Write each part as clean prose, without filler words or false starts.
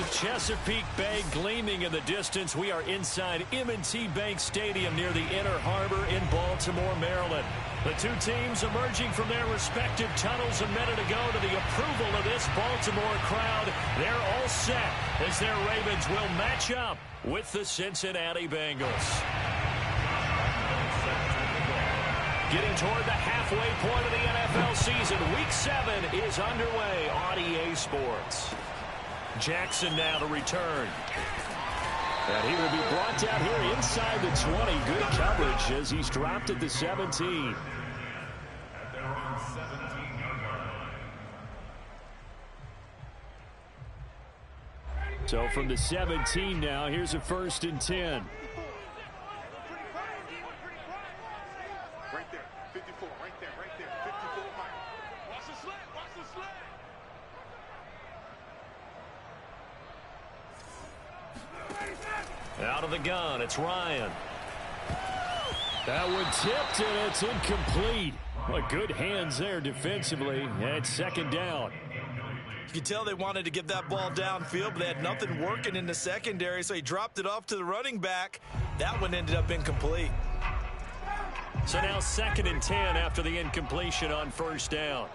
Chesapeake Bay gleaming in the distance. We are inside M&T Bank Stadium near the Inner Harbor in Baltimore, Maryland. The two teams emerging from their respective tunnels a minute ago to the approval of this Baltimore crowd. They're all set as their Ravens will match up with the Cincinnati Bengals. Getting toward the halfway point of the NFL season, Week 7 is underway on EA Sports. Jackson now to return. And he will be brought down here inside the 20. Good coverage as he's dropped at the 17. So from the 17 now, here's a 1st and 10. Right there, 54, right there, 54, Mike. Watch the slant, watch the slant. Out of the gun, it's Ryan. That one tipped, and it's incomplete. What good hands there defensively, and it's 2nd down. You could tell they wanted to get that ball downfield, but they had nothing working in the secondary, so he dropped it off to the running back. That one ended up incomplete. So now 2nd and 10 after the incompletion on 1st down.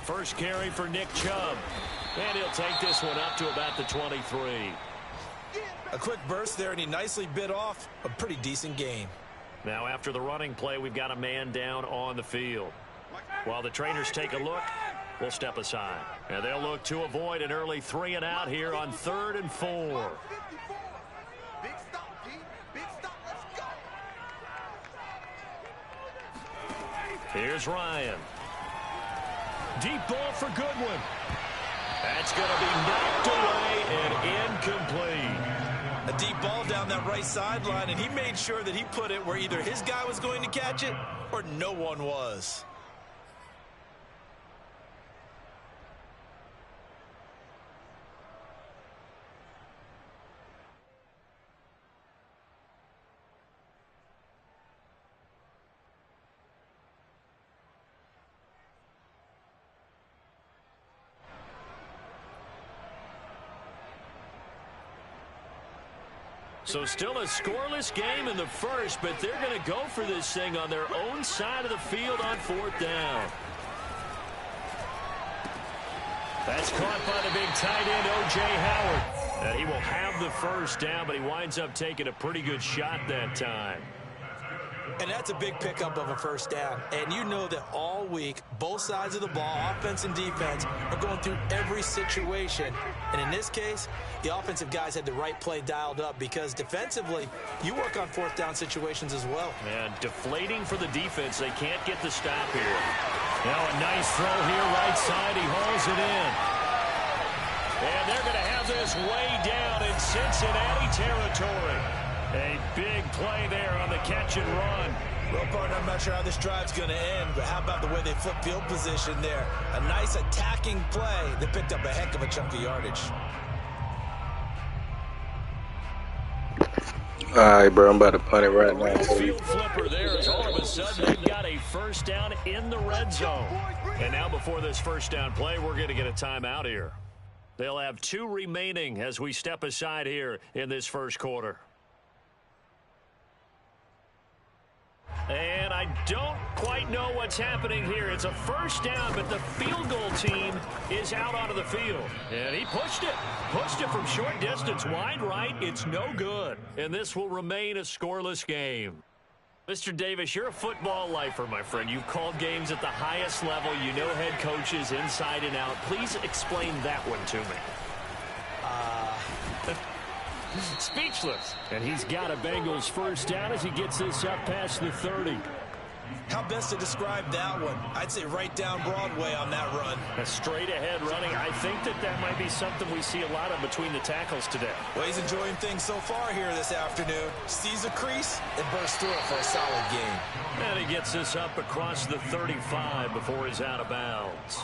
First carry for Nick Chubb. And he'll take this one up to about the 23. A quick burst there, and he nicely bit off a pretty decent gain. Now after the running play, we've got a man down on the field. While the trainers take a look, we'll step aside. And they'll look to avoid an early 3 and out here on 3rd and 4. Big stop, G. Big stop, let's go. Here's Ryan. Deep ball for Goodwin. That's going to be knocked away and incomplete. A deep ball down that right sideline, and he made sure that he put it where either his guy was going to catch it or no one was. So still a scoreless game in the first, but they're going to go for this thing on their own side of the field on 4th down. That's caught by the big tight end, O.J. Howard. And he will have the 1st down, but he winds up taking a pretty good shot that time. And that's a big pickup of a 1st down. And you know that all week, both sides of the ball, offense and defense, are going through every situation. And in this case, the offensive guys had the right play dialed up because defensively, you work on 4th down situations as well. And deflating for the defense. They can't get the stop here. Now a nice throw here right side. He hauls it in. And they're going to have this way down in Cincinnati territory. A big play there on the catch and run. Well, partner, I'm not sure how this drive's going to end, but how about the way they flip field position there? A nice attacking play that picked up a heck of a chunk of yardage. All right, bro, I'm about to punt it right now. Field flipper there is all of a sudden they've got a 1st down in the red zone. And now before this 1st down play, we're going to get a timeout here. They'll have 2 remaining as we step aside here in this 1st quarter. And I don't quite know what's happening here. It's a 1st down, but the field goal team is out onto the field. And he pushed it. Pushed it from short distance, wide right. It's no good. And this will remain a scoreless game. Mr. Davis, you're a football lifer, my friend. You've called games at the highest level. You know head coaches inside and out. Please explain that one to me. Speechless. And he's got a Bengals 1st down as he gets this up past the 30. How best to describe that one? I'd say right down Broadway on that run. A straight ahead running. I think that might be something we see a lot of between the tackles today. Well, he's enjoying things so far here this afternoon. Sees a crease and bursts through it for a solid game. And he gets this up across the 35 before he's out of bounds.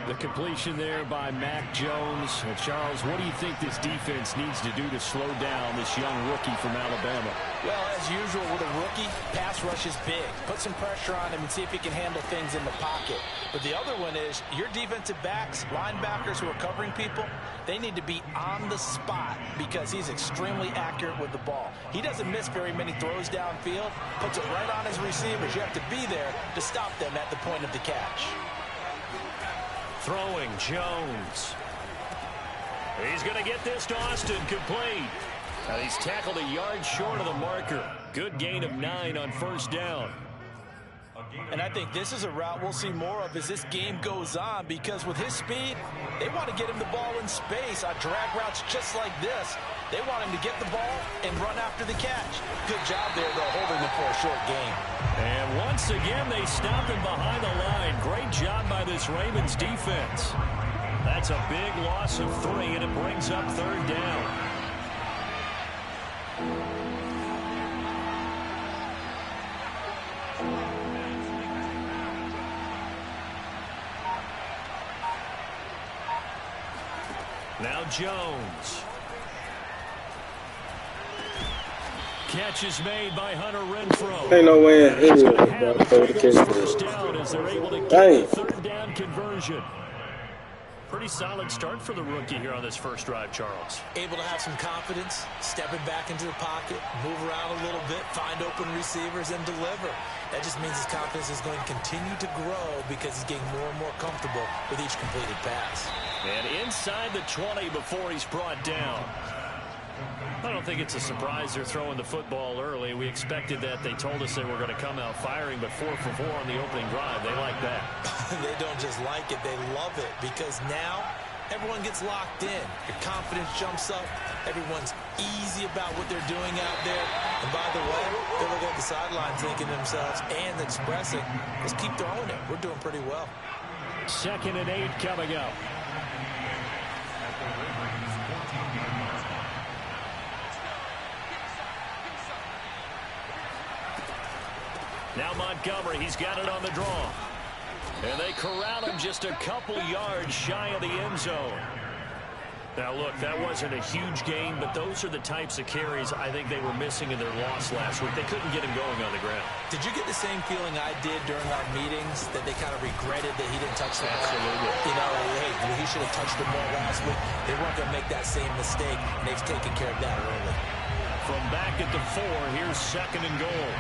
The completion there by Mac Jones. Charles, what do you think this defense needs to do to slow down this young rookie from Alabama? Well, as usual with a rookie, pass rush is big. Put some pressure on him and see if he can handle things in the pocket. But the other one is your defensive backs, linebackers who are covering people, they need to be on the spot because he's extremely accurate with the ball. He doesn't miss very many throws downfield, puts it right on his receivers. You have to be there to stop them at the point of the catch. Throwing Jones. He's going to get this to Austin complete. He's tackled a yard short of the marker. Good gain of 9 on first down. And I think this is a route we'll see more of as this game goes on because with his speed, they want to get him the ball in space on drag routes just like this. They want him to get the ball and run after the catch. Good job there, though, holding him for a short gain. And once again, they stop him behind the line. Great job by this Ravens defense. That's a big loss of 3, and it brings up third down. Now Jones. Catch is made by Hunter Renfrow. Ain't no way in hell, bro. First down as they're able to get the third down conversion. Pretty solid start for the rookie here on this first drive, Charles. Able to have some confidence, stepping back into the pocket, move around a little bit, find open receivers, and deliver. That just means his confidence is going to continue to grow because he's getting more and more comfortable with each completed pass. And inside the 20 before he's brought down. I don't think it's a surprise they're throwing the football early. We expected that. They told us they were going to come out firing, but 4 for 4 on the opening drive. They like that. They don't just like it, they love it because now everyone gets locked in. Your confidence jumps up. Everyone's easy about what they're doing out there. And by the way, they're looking at the sideline thinking to themselves and expressing, let's keep throwing it. We're doing pretty well. 2nd and 8 coming up. Now Montgomery, he's got it on the draw. And they corral him just a couple yards shy of the end zone. Now, look, that wasn't a huge gain, but those are the types of carries I think they were missing in their loss last week. They couldn't get him going on the ground. Did you get the same feeling I did during our meetings, that they kind of regretted that he didn't touch the ball? Absolutely. You know, hey, he should have touched the ball last week. They weren't going to make that same mistake, and they've taken care of that early. From back at the 4, here's 2nd and goal.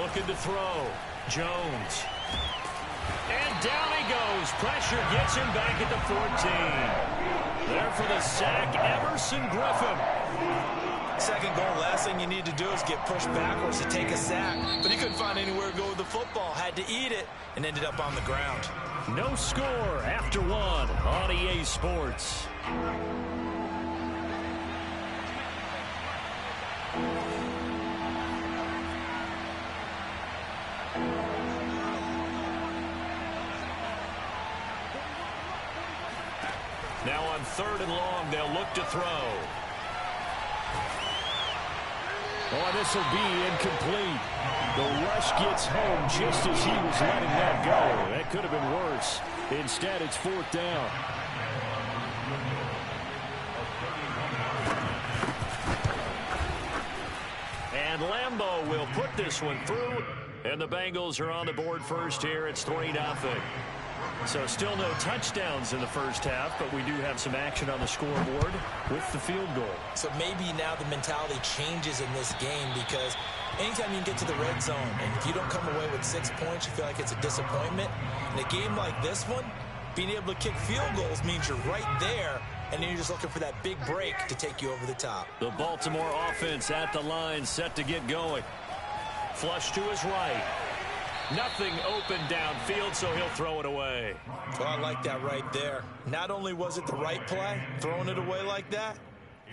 Looking to throw. Jones. And down he goes. Pressure gets him back at the 14. There for the sack, Everson Griffin. 2nd goal, last thing you need to do is get pushed backwards to take a sack. But he couldn't find anywhere to go with the football. Had to eat it and ended up on the ground. No score after 1 on EA Sports. Now on 3rd and long, they'll look to throw. Oh, this will be incomplete. The rush gets home just as he was letting that go. That could have been worse. Instead, it's 4th down. And Lambeau will put this one through. And the Bengals are on the board first here. It's 3-0. So still no touchdowns in the first half, but we do have some action on the scoreboard with the field goal. So maybe now the mentality changes in this game because anytime you get to the red zone and if you don't come away with 6 points, you feel like it's a disappointment. In a game like this one, being able to kick field goals means you're right there, and then you're just looking for that big break to take you over the top. The Baltimore offense at the line, set to get going. Flush to his right. Nothing open downfield, so he'll throw it away. Well, I like that right there. Not only was it the right play, throwing it away like that,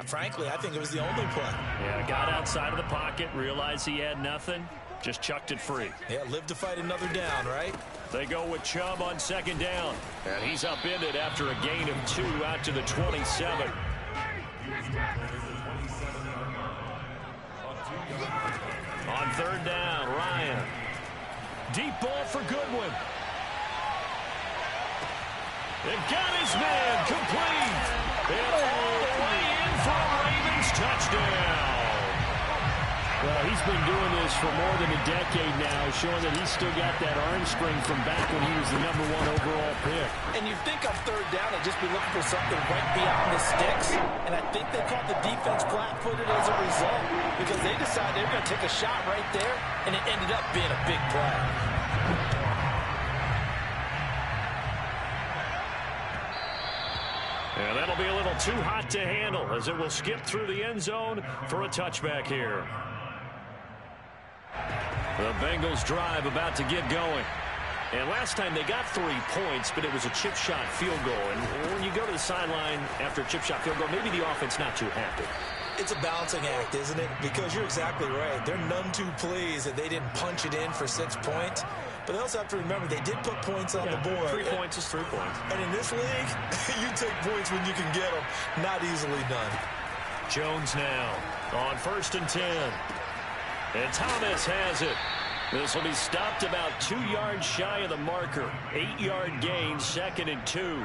frankly, I think it was the only play. Yeah, got outside of the pocket, realized he had nothing, just chucked it free. Yeah, live to fight another down, right? They go with Chubb on 2nd down. And he's upended after a gain of 2 out to the 27. On 3rd down, Ryan. Deep ball for Goodwin. And got his man complete. And all the way in for a Ravens touchdown. Well, he's been doing this for more than a decade now, showing that he's still got that arm strength from back when he was the #1 overall pick. And you think on third down, they'd just be looking for something right beyond the sticks. And I think they caught the defense flat-footed as a result because they decided they were going to take a shot right there, and it ended up being a big play. And that'll be a little too hot to handle as it will skip through the end zone for a touchback here. The Bengals drive about to get going. And last time they got 3 points, but it was a chip shot field goal. And when you go to the sideline after a chip shot field goal, maybe the offense not too happy. It's a balancing act, isn't it? Because you're exactly right. They're none too pleased that they didn't punch it in for 6 points. But they also have to remember they did put points on the board. 3 points is 3 points. And in this league, you take points when you can get them. Not easily done. Jones now on 1st and 10. And Thomas has it. This will be stopped about 2 yards shy of the marker. 8-yard gain, 2nd and 2.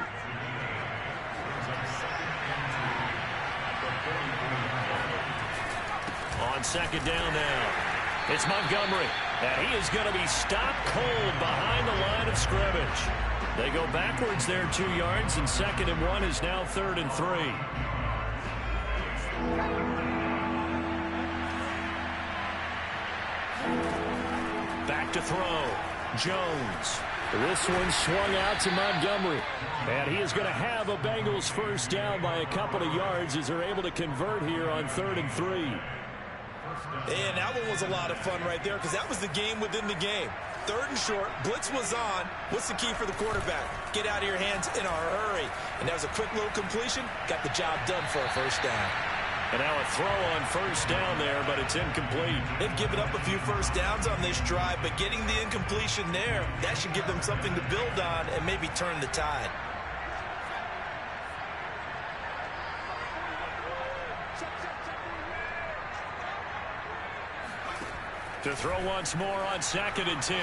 On 2nd down now. It's Montgomery. And he is going to be stopped cold behind the line of scrimmage. They go backwards there 2 yards, and 2nd and 1 is now 3rd and 3. Back to throw. Jones. This one swung out to Montgomery. And he is going to have a Bengals first down by a couple of yards as they're able to convert here on 3rd and 3. And that one was a lot of fun right there because that was the game within the game. 3rd and short, blitz was on. What's the key for the quarterback? Get out of your hands in a hurry. And that was a quick little completion. Got the job done for a first down. And now a throw on 1st down there, but it's incomplete. They've given up a few first downs on this drive, but getting the incompletion there, that should give them something to build on and maybe turn the tide. To throw once more on 2nd and 10.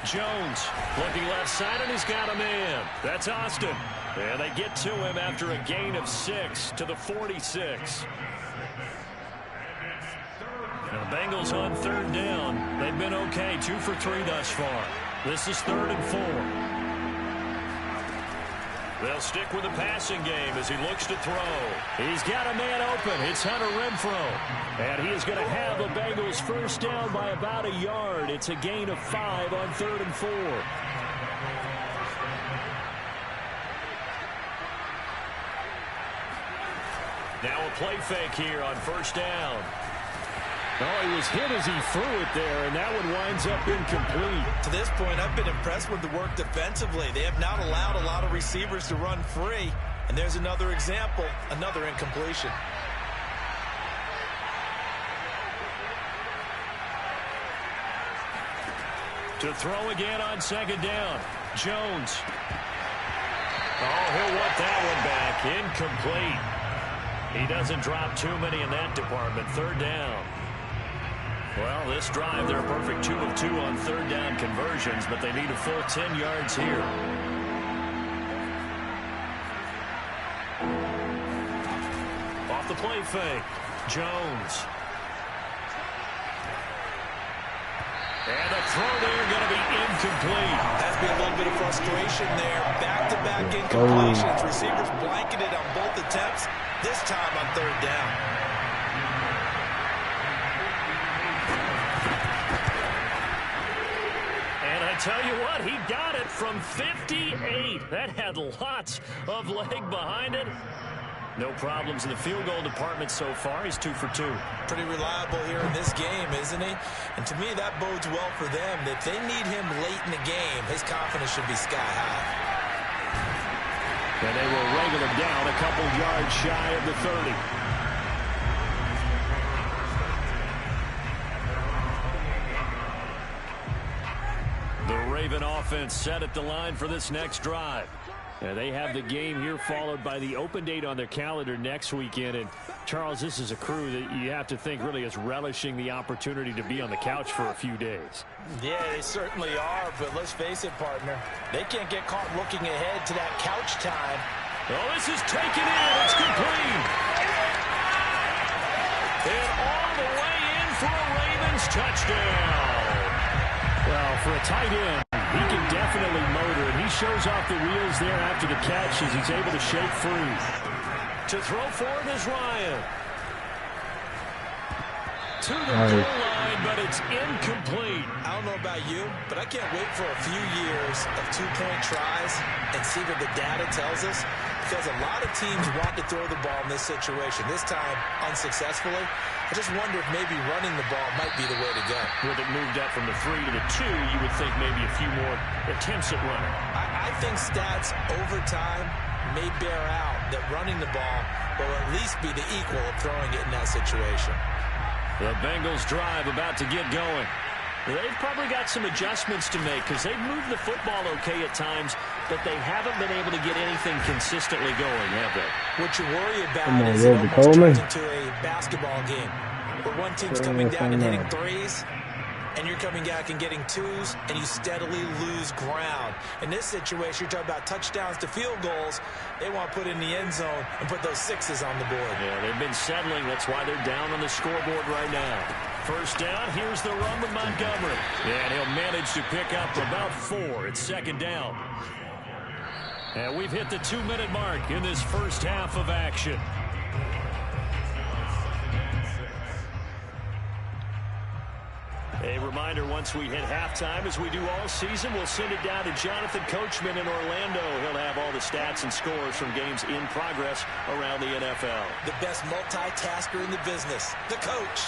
Jones looking left side, and he's got a man. That's Austin. And they get to him after a gain of 6 to the 46. And the Bengals on 3rd down. They've been okay, 2 for 3 thus far. This is 3rd and 4. They'll stick with the passing game as he looks to throw. He's got a man open. It's Hunter Renfrow. And he is going to have a Bengals first down by about a yard. It's a gain of 5 on 3rd and 4. Now a play fake here on 1st down. Oh, he was hit as he threw it there, and that one winds up incomplete. To this point, I've been impressed with the work defensively. They have not allowed a lot of receivers to run free. And there's another example, another incompletion. To throw again on 2nd down. Jones. Oh, he'll want that one back. Incomplete. He doesn't drop too many in that department. 3rd down. Well, this drive, they're a perfect 2 of 2 on 3rd down conversions, but they need a full 10 yards here. Off the play fake. Jones. And the throw there going to be incomplete. Has been a little bit of frustration there. Back-to-back incompletions. Receivers blanketed on both attempts, this time on 3rd down. I tell you what, he got it from 58. That had lots of leg behind it. No problems in the field goal department so far. He's 2 for 2. Pretty reliable here in this game, isn't he? And to me, that bodes well for them. If they need him late in the game, his confidence should be sky high. And they will wrangle him down a couple yards shy of the 30. The Raven offense set at the line for this next drive. They have the game here followed by the open date on their calendar next weekend. And, Charles, this is a crew that you have to think really is relishing the opportunity to be on the couch for a few days. Yeah, they certainly are, but let's face it, partner. They can't get caught looking ahead to that couch time. Oh, this is taken in. It's complete. And all the way in for a Ravens touchdown. Well, for a tight end, he can definitely motor, and he shows off the wheels there after the catch as he's able to shake free. To throw forward is Ryan. To the goal line, but it's incomplete. I don't know about you, but I can't wait for a few years of two-point tries and see what the data tells us, because a lot of teams want to throw the ball in this situation. This time, unsuccessfully. I just wonder if maybe running the ball might be the way to go. With it moved up from the 3 to the 2, you would think maybe a few more attempts at running. I think stats over time may bear out that running the ball will at least be the equal of throwing it in that situation. The Bengals drive about to get going. They've probably got some adjustments to make because they've moved the football okay at times, but they haven't been able to get anything consistently going, have they? What you worry about is it almost turns into a basketball game where one team's coming down and hitting threes, and you're coming back and getting twos, and you steadily lose ground. In this situation, you're talking about touchdowns to field goals. They want to put in the end zone and put those sixes on the board. Yeah, they've been settling. That's why they're down on the scoreboard right now. First down, here's the run with Montgomery. And he'll manage to pick up about 4. It's second down. And we've hit the 2-minute mark in this first half of action. A reminder, once we hit halftime, as we do all season, we'll send it down to Jonathan Coachman in Orlando. He'll have all the stats and scores from games in progress around the NFL. The best multitasker in the business, the coach.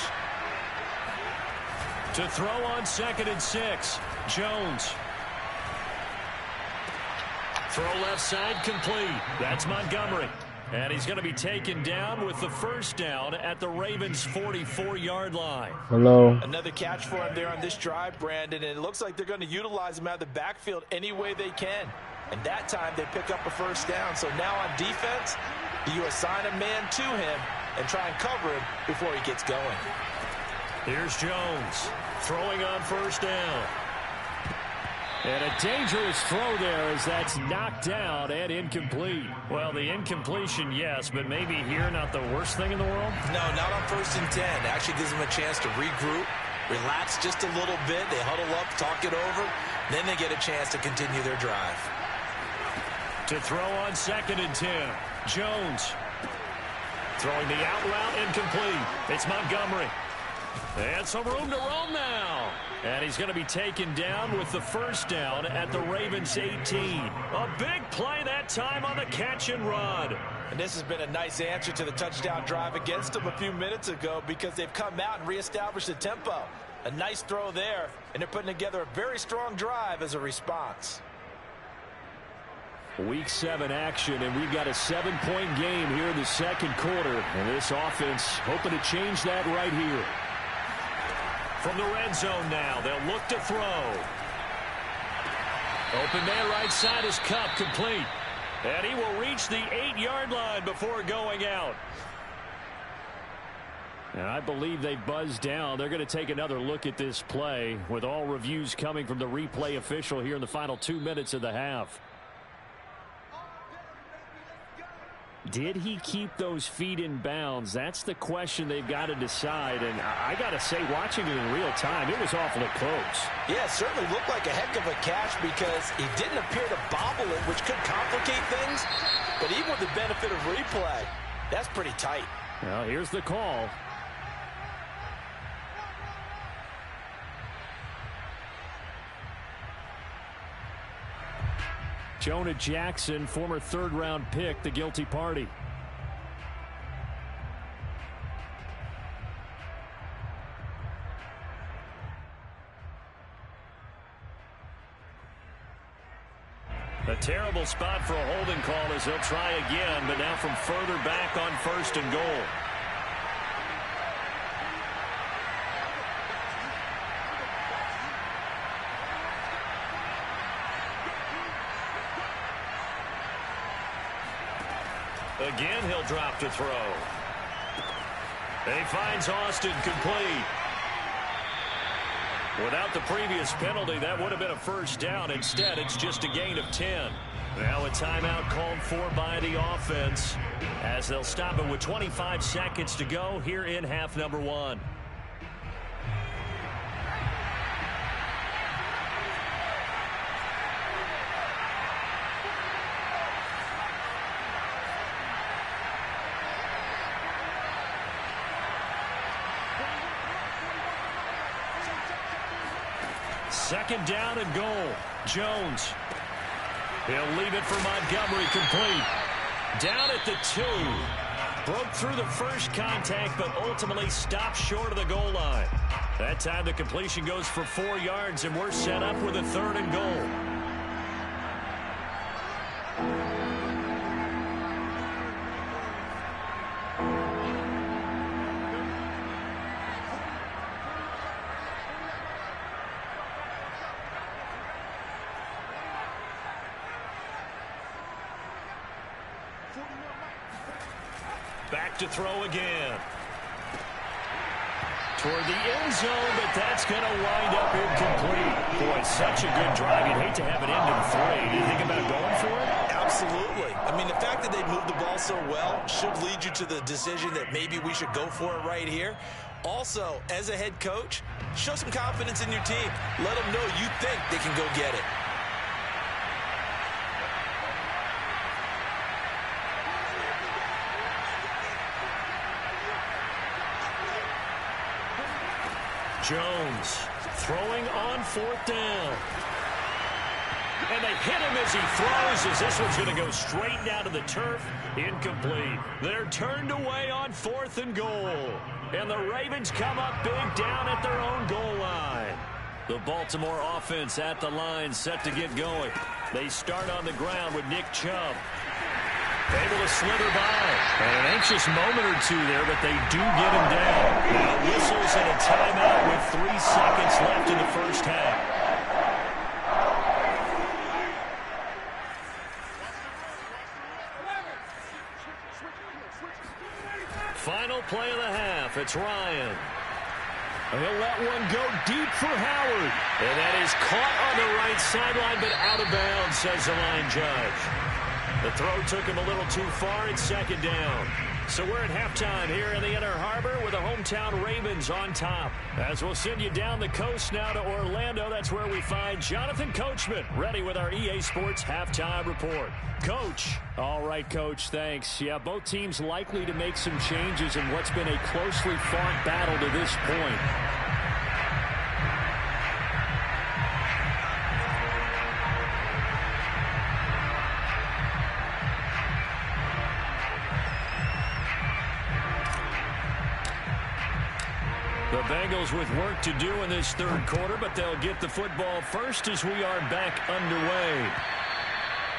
To throw on 2nd and 6, Jones. Throw left side complete. That's Montgomery. And he's going to be taken down with the first down at the Ravens' 44-yard line. Hello. Another catch for him there on this drive, Brandon, and it looks like they're going to utilize him out of the backfield any way they can. And that time they pick up a first down. So now on defense, you assign a man to him and try and cover him before he gets going. Here's Jones throwing on first down. And a dangerous throw there as that's knocked down and incomplete. Well, the incompletion, yes, but maybe here not the worst thing in the world? No, not on 1st and 10. It actually gives them a chance to regroup, relax just a little bit. They huddle up, talk it over. Then they get a chance to continue their drive. To throw on 2nd and 10, Jones. Throwing the out route incomplete. It's Montgomery. And some room to roam now. And he's going to be taken down with the first down at the Ravens 18. A big play that time on the catch and run. And this has been a nice answer to the touchdown drive against them a few minutes ago because they've come out and reestablished the tempo. A nice throw there, and they're putting together a very strong drive as a response. Week 7 action, and we've got a 7-point game here in the second quarter. And this offense hoping to change that right here. From the red zone now, they'll look to throw. Open man right side is Kupp, complete. And he will reach the 8-yard line before going out. And I believe they buzzed down. They're going to take another look at this play with all reviews coming from the replay official here in the final 2 minutes of the half. Did he keep those feet in bounds? That's the question they've got to decide. And I got to say, watching it in real time, it was awfully close. Yeah, it certainly looked like a heck of a catch because he didn't appear to bobble it, which could complicate things. But even with the benefit of replay, that's pretty tight. Well, here's the call. Jonah Jackson, former third-round pick, the guilty party. A terrible spot for a holding call as he'll try again, but now from further back on 1st and goal. Again, he'll drop to throw. And he finds Austin complete. Without the previous penalty, that would have been a first down. Instead, it's just a gain of 10. Now a timeout called for by the offense as they'll stop it with 25 seconds to go here in half number 1. Second down and goal. Jones. He'll leave it for Montgomery complete. Down at the 2. Broke through the first contact, but ultimately stopped short of the goal line. That time the completion goes for 4 yards, and we're set up with a 3rd and goal. Back to throw again. Toward the end zone, but that's going to wind up incomplete. Boy, such a good drive. You'd hate to have it end in 3. Do you think about going for it? Absolutely. I mean, the fact that they moved the ball so well should lead you to the decision that maybe we should go for it right here. Also, as a head coach, show some confidence in your team. Let them know you think they can go get it. Jones throwing on 4th down. And they hit him as he throws, as this one's going to go straight down to the turf. Incomplete. They're turned away on 4th and goal. And the Ravens come up big down at their own goal line. The Baltimore offense at the line, set to get going. They start on the ground with Nick Chubb. Able to slither by. And an anxious moment or two there, but they do get him down. Now whistles and a timeout with 3 seconds left in the first half. Final play of the half. It's Ryan. He'll let one go deep for Howard. And that is caught on the right sideline, but out of bounds, says the line judge. The throw took him a little too far. It's 2nd down. So we're at halftime here in the Inner Harbor with the hometown Ravens on top. As we'll send you down the coast now to Orlando, that's where we find Jonathan Coachman ready with our EA Sports halftime report. Coach. All right, Coach, thanks. Yeah, both teams likely to make some changes in what's been a closely fought battle to this point. The Bengals with work to do in this 3rd quarter, but they'll get the football first as we are back underway.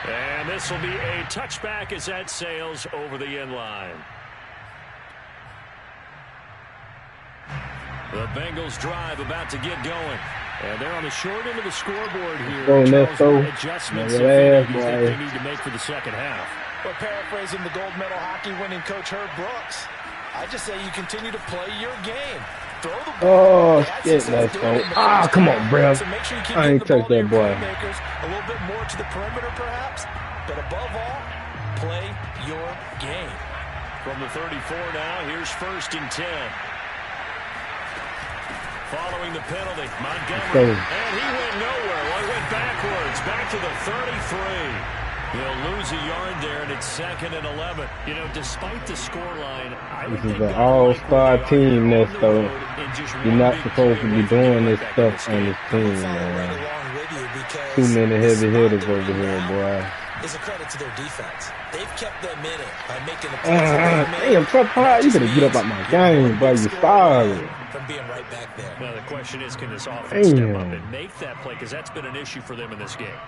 And this will be a touchback as that sails over the end line. The Bengals drive about to get going. And they're on the short end of the scoreboard here. Adjustments they need to make for the second half. Well, paraphrasing the gold medal hockey winning coach Herb Brooks, I just say you continue to play your game. Throw the ball. Oh, shit, let's go. Ah, come on, bro. So make sure you keep I ain't touched that boy. A little bit more to the perimeter, perhaps. But above all, play your game. From the 34 now, here's 1st and 10. Following the penalty, Montgomery. And he went nowhere. Well, he went backwards, back to the 33. He'll lose a yard there, and it's 2nd and 11. You know, despite the scoreline, this is an all-star team, Nesto. You're not supposed to be doing this stuff on this team, man. Too many heavy hitters over here, boy. Is a credit to their defense. They've kept them in it by making the damn, Trump Hart, you better get up out my game, boy. You sorry. From being right back there. Now the question is, can this offense step up and make that play? Because that's been an issue for them in this game.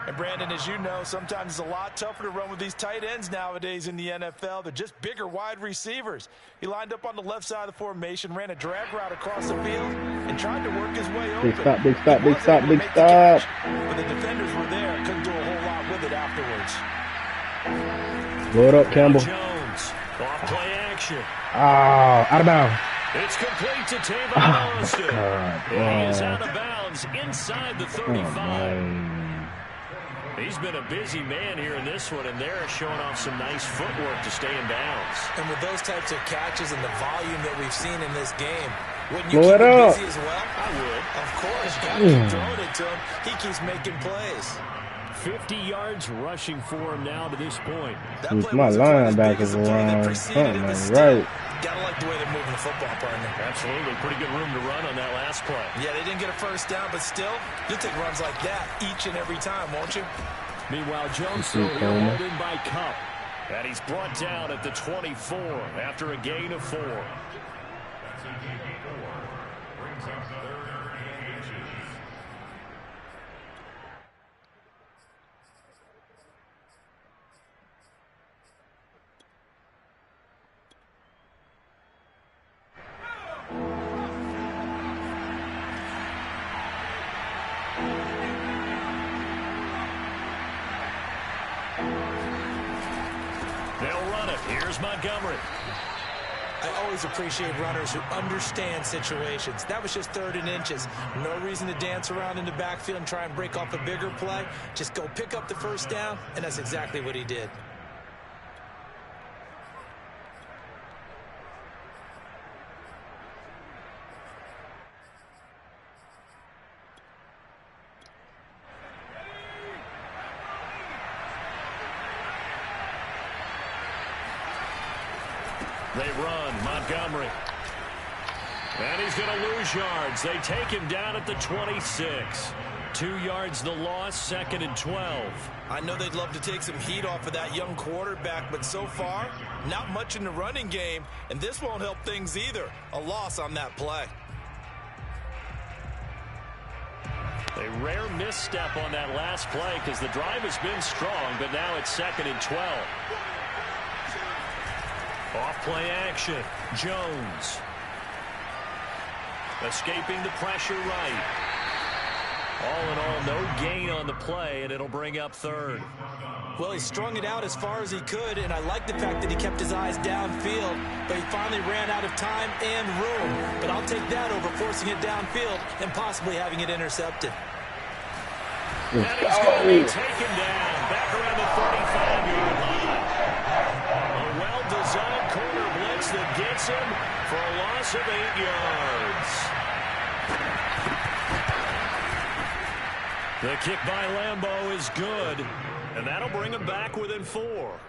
And Brandon, as you know, sometimes it's a lot tougher to run with these tight ends nowadays in the NFL. They're just bigger wide receivers. He lined up on the left side of the formation, ran a drag route across the field, and tried to work his way open. Big stop, big stop, big stop, big stop. But the defenders were there. Couldn't do a whole lot with it afterwards. Blow it up, Campbell. Jones, off play action. Ah, out of bounds. It's complete to Tavon Austin. God, He is out of bounds inside the 35. He's been a busy man here in this one, and they're showing off some nice footwork to stay in bounds. And with those types of catches and the volume that we've seen in this game, wouldn't you Blow keep it him up. busy as well? I would. Of course. Got to keep throwing it to him. He keeps making plays. 50 yards rushing for him now to this point. That Keep play my wasn't quite as big linebackers as the play that around. preceded it, Something but ain't still, right. gotta like the way they're moving the football, partner. Absolutely. Pretty good room to run on that last play. Yeah, they didn't get a first down, but still, you'll take runs like that each and every time, won't you? Meanwhile, Jones see, still Coleman. held in by Cup. And he's brought down at the 24 after a gain of 4. They'll run it. Here's Montgomery. I always appreciate runners who understand situations. That was just 3rd and inches. No reason to dance around in the backfield and try and break off a bigger play. Just go pick up the first down, and that's exactly what he did. They run. Montgomery. And he's going to lose yards. They take him down at the 26. 2 yards the loss, 2nd and 12. I know they'd love to take some heat off of that young quarterback, but so far, not much in the running game, and this won't help things either. A loss on that play. A rare misstep on that last play because the drive has been strong, but now it's 2nd and 12. Off play action. Jones. Escaping the pressure right. All in all, no gain on the play, and it'll bring up 3rd. Well, he strung it out as far as he could, and I like the fact that he kept his eyes downfield, but he finally ran out of time and room. But I'll take that over forcing it downfield and possibly having it intercepted. And he's going to be taken down back around the 35-yard line. A well-designed corner blitz that gets him for a loss of 8 yards. The kick by Lambeau is good, and that'll bring him back within 4.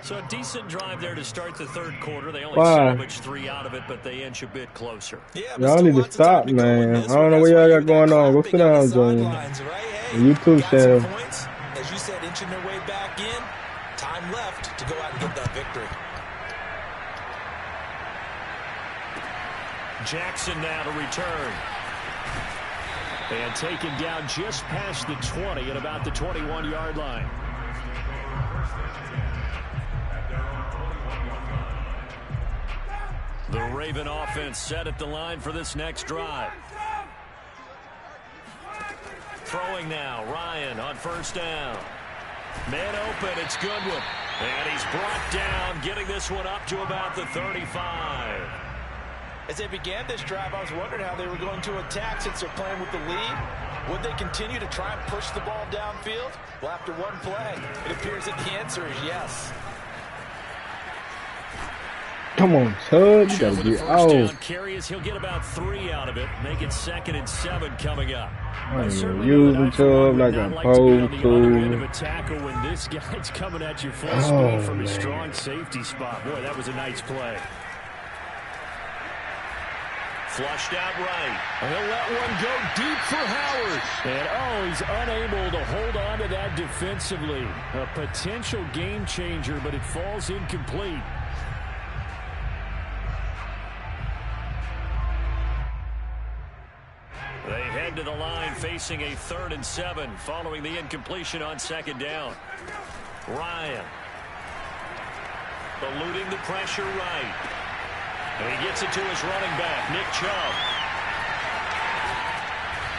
So a decent drive there to start the 3rd quarter. They only salvaged 3 out of it, but they inch a bit closer. Yeah, Y'all need to stop, man. I don't know what y'all got going on. Go sit down, James. You too, Sam. As you said, inching their way back in. Time left to go out and get that victory. Jackson now to return. And taken down just past the 20 at about the 21-yard line. The Raven offense set at the line for this next drive. Throwing now, Ryan on 1st down. Man open, it's Goodwin. And he's brought down, getting this one up to about the 35. As they began this drive, I was wondering how they were going to attack since they're playing with the lead. Would they continue to try and push the ball downfield? Well, after one play, it appears that the answer is yes. Come on, Tug. You gotta be out. Carry as he'll get about 3 out of it. Make it 2nd and 7 coming up. I ain't gonna use him, Tug, like I'm supposed to. Tackle when this guy's coming at you full speed from his strong safety spot. Boy, that was a nice play. Flushed out right. He'll let one go deep for Howard. And, he's unable to hold on to that defensively. A potential game changer, but it falls incomplete. They head to the line facing a 3rd and 7 following the incompletion on 2nd down. Ryan. Eluding the pressure right. And he gets it to his running back, Nick Chubb.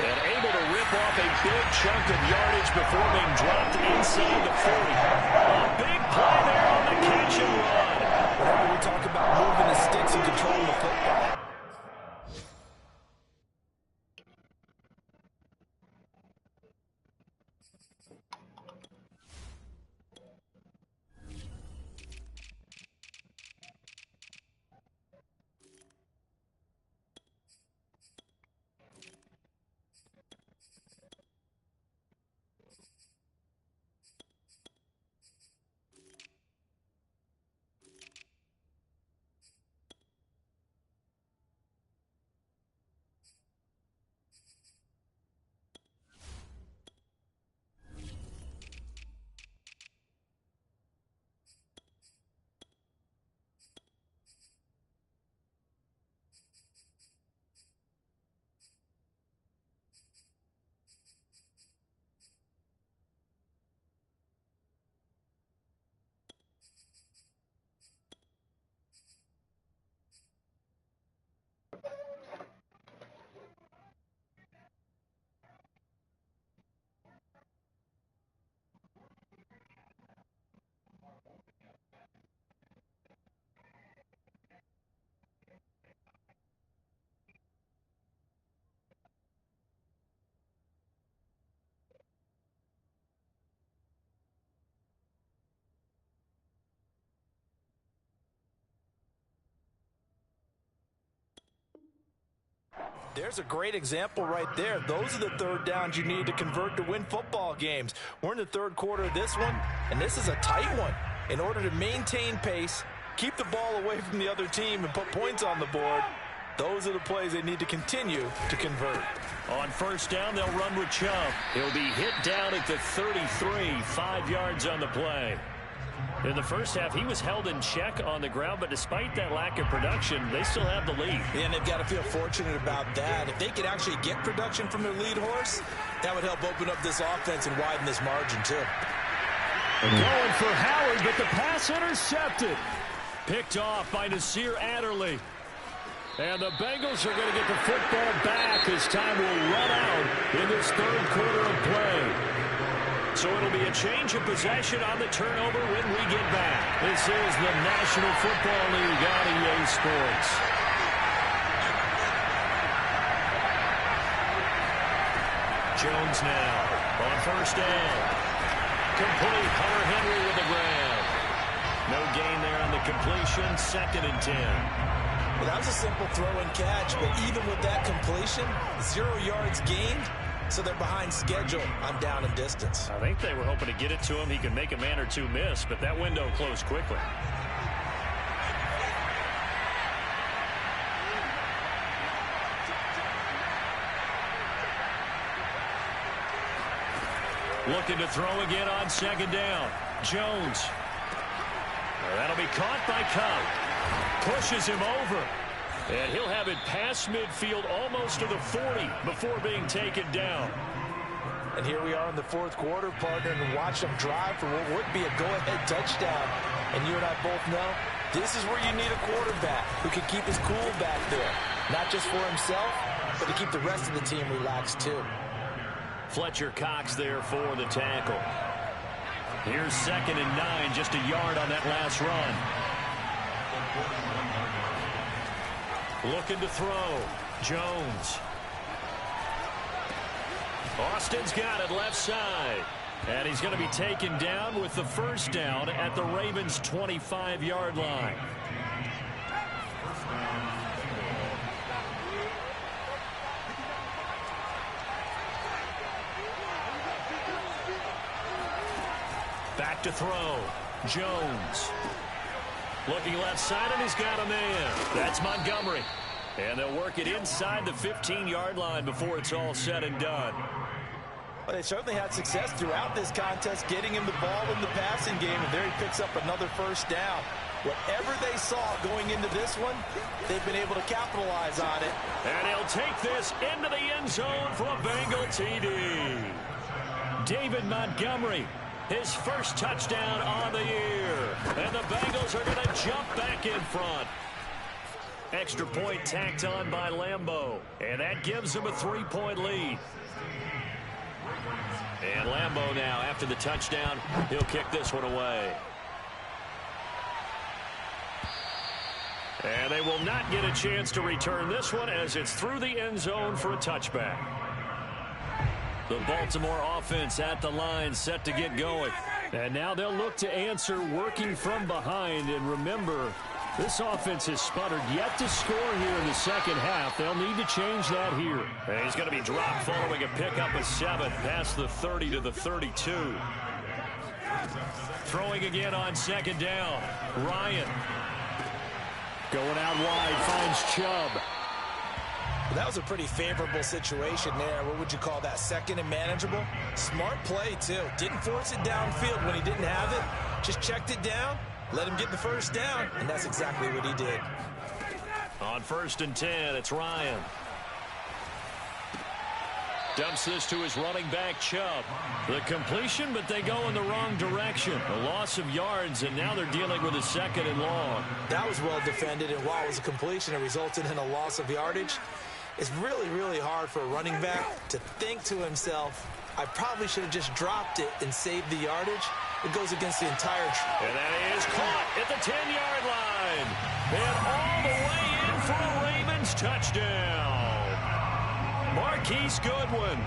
And able to rip off a big chunk of yardage before being dropped inside the 40. A big play there on the catch and run. Whenever we talk about moving the sticks and controlling the football. There's a great example right there. Those are the third downs you need to convert to win football games. We're in the third quarter of this one, and this is a tight one. In order to maintain pace, keep the ball away from the other team, and put points on the board, those are the plays they need to continue to convert. On first down, they'll run with Chubb. He'll be hit down at the 33, 5 yards on the play. In the first half, he was held in check on the ground, but despite that lack of production, they still have the lead. And they've got to feel fortunate about that. If they could actually get production from their lead horse, that would help open up this offense and widen this margin, too. Going for Howard, but the pass intercepted. Picked off by Nasir Adderley. And the Bengals are going to get the football back as time will run out in this third quarter of play. So it'll be a change of possession on the turnover when we get back. This is the National Football League on EA Sports. Jones now on first down. Complete. Hunter Henry with the grab. No gain there on the completion. 2nd and 10. Well, that was a simple throw and catch, but even with that completion, 0 yards gained. So they're behind schedule on down and distance. I think they were hoping to get it to him. He could make a man or two miss, but that window closed quickly. Looking to throw again on 2nd down. Jones. That'll be caught by Cobb. Pushes him over. And he'll have it past midfield almost to the 40 before being taken down. And here we are in the fourth quarter, partner, and watch them drive for what would be a go-ahead touchdown. And you and I both know this is where you need a quarterback who can keep his cool back there. Not just for himself, but to keep the rest of the team relaxed too. Fletcher Cox there for the tackle. Here's 2nd and 9, just a yard on that last run. Looking to throw. Jones. Austin's got it left side. And he's going to be taken down with the first down at the Ravens' 25-yard line. Back to throw. Jones. Looking left side, and he's got a man. That's Montgomery. And they'll work it inside the 15-yard line before it's all said and done. Well, they certainly had success throughout this contest, getting him the ball in the passing game, and there he picks up another first down. Whatever they saw going into this one, they've been able to capitalize on it. And he'll take this into the end zone for a Bengal TD. David Montgomery, his first touchdown on the year. And the Bengals are going to jump back in front. Extra point tacked on by Lambeau. And that gives him a 3-point lead. And Lambeau now, after the touchdown, he'll kick this one away. And they will not get a chance to return this one as it's through the end zone for a touchback. The Baltimore offense at the line set to get going. And now they'll look to answer working from behind. And remember, this offense has sputtered yet to score here in the second half. They'll need to change that here. And he's going to be dropped following a pickup of 7 past the 30 to the 32. Throwing again on second down. Ryan going out wide, finds Chubb. That was a pretty favorable situation there. What would you call that? Second and manageable? Smart play, too. Didn't force it downfield when he didn't have it. Just checked it down, let him get the first down, and that's exactly what he did. On 1st and 10, it's Ryan. Dumps this to his running back, Chubb. The completion, but they go in the wrong direction. A loss of yards, and now they're dealing with a 2nd and long. That was well defended, and while it was a completion, it resulted in a loss of yardage. It's really, really hard for a running back to think to himself, I probably should have just dropped it and saved the yardage. It goes against the entire... And that is caught at the 10-yard line. And all the way in for a Ravens touchdown. Marquise Goodwin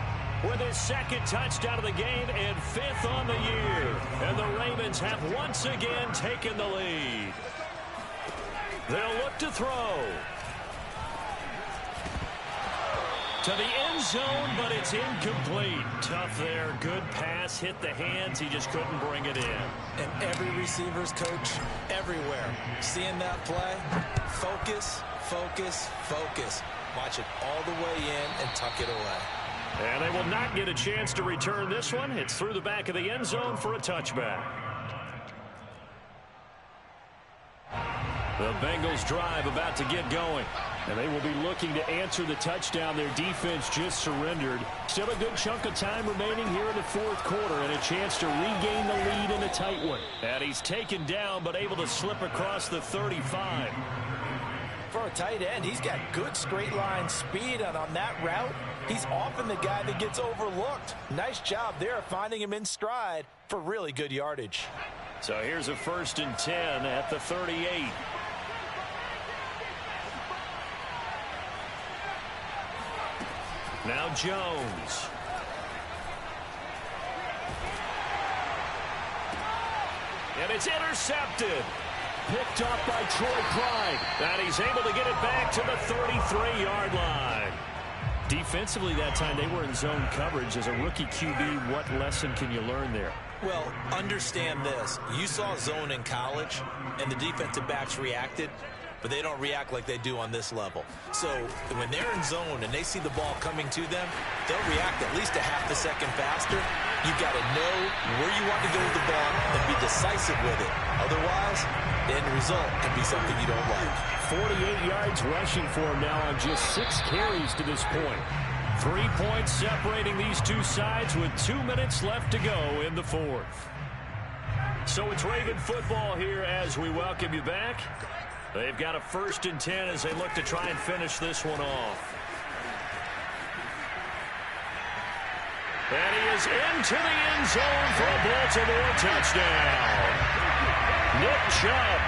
with his 2nd touchdown of the game and 5th on the year. And the Ravens have once again taken the lead. They'll look to throw. To the end zone, but it's incomplete. Tough there. Good pass. Hit the hands. He just couldn't bring it in. And every receiver's coach everywhere. Seeing that play, focus, focus, focus. Watch it all the way in and tuck it away. And they will not get a chance to return this one. It's through the back of the end zone for a touchback. The Bengals drive about to get going. And they will be looking to answer the touchdown their defense just surrendered. Still a good chunk of time remaining here in the 4th quarter and a chance to regain the lead in a tight one. And he's taken down but able to slip across the 35. For a tight end, he's got good straight line speed, and on that route, he's often the guy that gets overlooked. Nice job there finding him in stride for really good yardage. So here's a 1st and 10 at the 38. Now Jones. And it's intercepted. Picked off by Troy Pride. And he's able to get it back to the 33-yard line. Defensively that time, they were in zone coverage. As a rookie QB, what lesson can you learn there? Well, understand this. You saw zone in college, and the defensive backs reacted, but they don't react like they do on this level. So when they're in zone and they see the ball coming to them, they'll react at least a half a second faster. You've got to know where you want to go with the ball and be decisive with it. Otherwise, the end result can be something you don't like. 48 yards rushing for him now on just 6 carries to this point. 3 points separating these two sides with 2 minutes left to go in the 4th. So it's Raven football here as we welcome you back. They've got a 1st and 10 as they look to try and finish this one off. And he is into the end zone for a Baltimore touchdown. Nick Chubb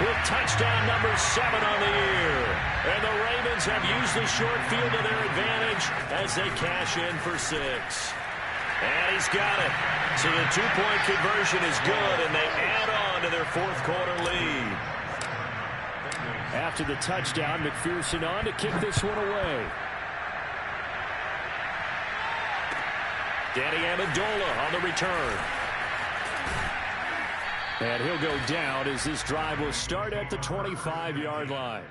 with touchdown number 7 on the year. And the Ravens have used the short field to their advantage as they cash in for 6. And he's got it. So the 2-point conversion is good, and they add on to their 4th quarter lead. After the touchdown, McPherson on to kick this one away. Danny Amendola on the return. And he'll go down as this drive will start at the 25-yard line.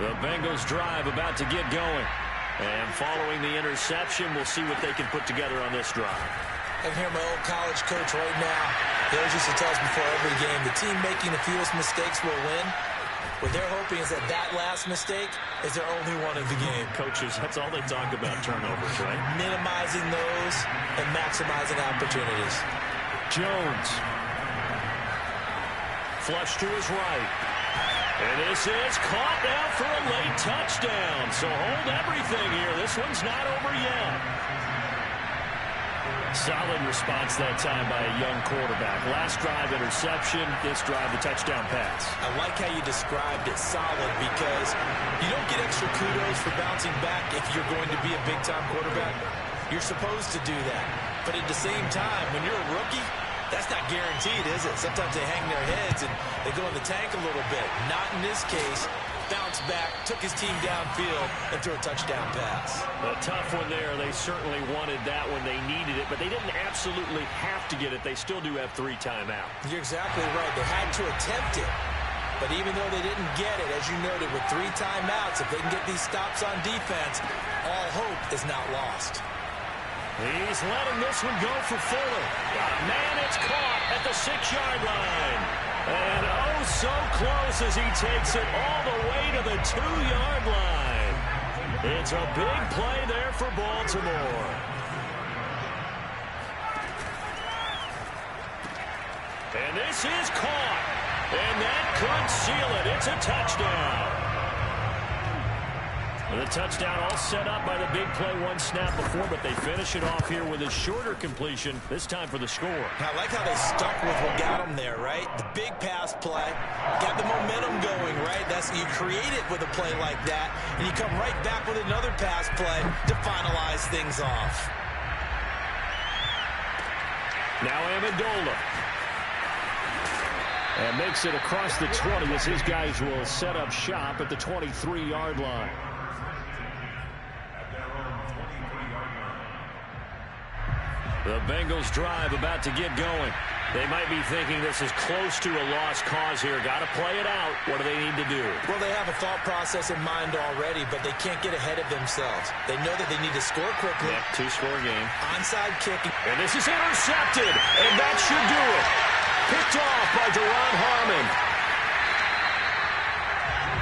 The Bengals drive about to get going. And following the interception, we'll see what they can put together on this drive. I can hear my old college coach right now. He always used to tell us before every game, the team making the fewest mistakes will win. What they're hoping is that last mistake is their only one of the game. Coaches, that's all they talk about, turnovers, right? Minimizing those and maximizing opportunities. Jones. Flush to his right. And this is caught now for a late touchdown. So hold everything here. This one's not over yet. Solid response that time by a young quarterback. Last drive, interception. This drive, the touchdown pass. I like how you described it, solid, because you don't get extra kudos for bouncing back if you're going to be a big-time quarterback. You're supposed to do that. But at the same time, when you're a rookie, that's not guaranteed, is it? Sometimes they hang their heads and they go in the tank a little bit. Not in this case. Bounced back, took his team downfield, and threw a touchdown pass. A tough one there. They certainly wanted that when they needed it, but they didn't absolutely have to get it. They still do have 3 timeouts. You're exactly right. They had to attempt it. But even though they didn't get it, as you noted, with 3 timeouts, if they can get these stops on defense, all hope is not lost. He's letting this one go for Fuller. Man, it's caught at the 6-yard line. And oh, so close as he takes it all the way to the 2-yard line. It's a big play there for Baltimore. And this is caught. And that could seal it. It's a touchdown. The touchdown all set up by the big play 1 snap before, but they finish it off here with a shorter completion, this time for the score. I like how they stuck with what got them there, right? The big pass play, got the momentum going, right? You create it with a play like that, and you come right back with another pass play to finalize things off. Now Amendola. And makes it across the 20 as his guys will set up shop at the 23-yard line. The Bengals drive about to get going. They might be thinking this is close to a lost cause here. Got to play it out. What do they need to do? Well, they have a thought process in mind already, but they can't get ahead of themselves. They know that they need to score quickly. Yep, 2-score game. Onside kick. And this is intercepted. And that should do it. Picked off by Duron Harmon.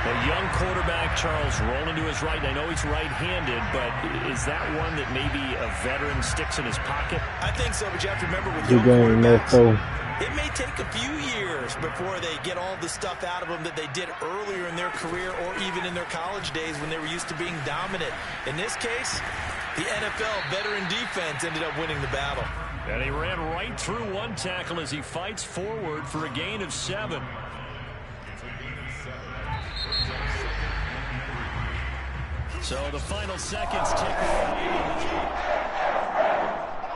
A young quarterback, Charles, rolling to his right. I know he's right-handed, but is that one that maybe a veteran sticks in his pocket? I think so, but you have to remember with young quarterbacks, it may take a few years before they get all the stuff out of them that they did earlier in their career or even in their college days when they were used to being dominant. In this case, the NFL veteran defense ended up winning the battle. And he ran right through 1 tackle as he fights forward for a gain of 7. So the final seconds tick away.